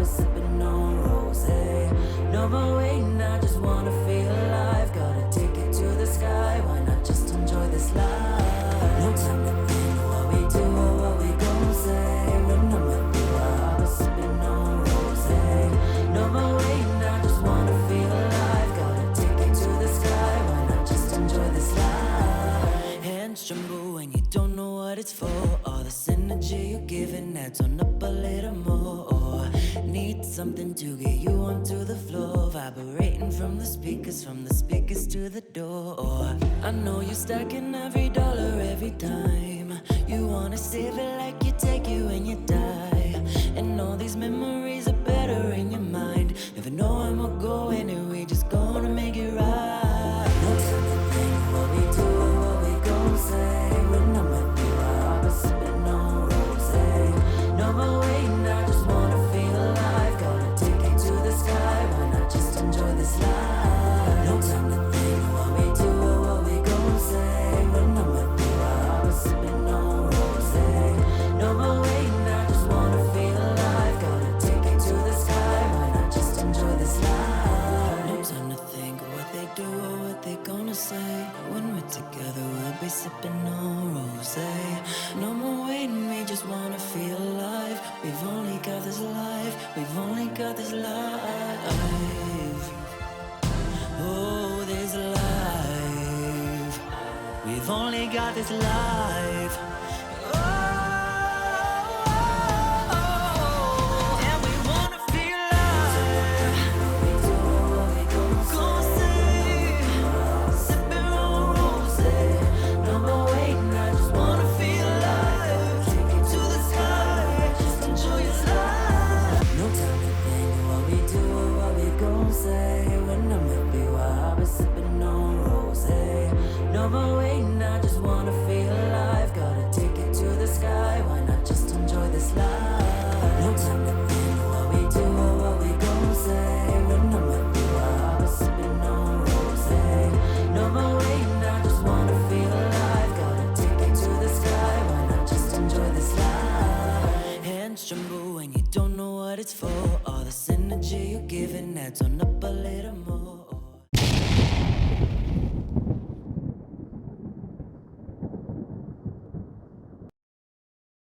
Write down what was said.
been sipping on rosé. No more waiting, I just wanna feel alive. Gotta take it to the sky, why not just enjoy this life? No time to think what we do or what we gon' say. When I'm with you, I've been sipping on rosé. No more waiting, I just wanna feel alive. Gotta take it to the sky, why not just enjoy this life? Hands tremble when you don't know what it's for. All this energy you're giving adds on up a little more. Need something to get you onto the floor. Vibrating from the speakers to the door. I know you're stacking every dollar every time. You wanna save it like you take it when you die. And all these memories are better in your mind. Never know when we'll go anyway, just gonna make it right. No time to think what we do or what we gon' say. When I'm with you, I've been sipping on rosé. No more waiting, I just wanna feel alive. Gotta take it to the sky, why not just enjoy this life? No time to think what we do or what we gon' say. When I'm with you, I've been sipping on rosé. No more waiting, I just wanna feel alive. Gotta take it to the sky, why not just enjoy this life? No time to think what they do or what they gonna say. When we're together, we'll be sipping on rosé. No more waiting, we just wanna feel alive. We've only got this life, we've only got this life. Oh, this life, we've only got this life. And we wanna feel alive. Gonna say, sipping on rosé. No more waiting, I just wanna feel alive. Take it to the sky, just enjoy your life. No time to think what we do or what we gon' say. When I'm with you, I've been sipping on rosé. No more waiting, I just wanna feel alive. Gotta take it to the sky, why not just enjoy this life? No time to think what we do or what we gon' say. When I'm with you, I've been sipping on rosé. No more waiting, I just wanna feel alive. Gotta take it to the sky, why not just enjoy this life? Hands tremble when you don't know what it's for. All this energy you're giving adds on up a little more.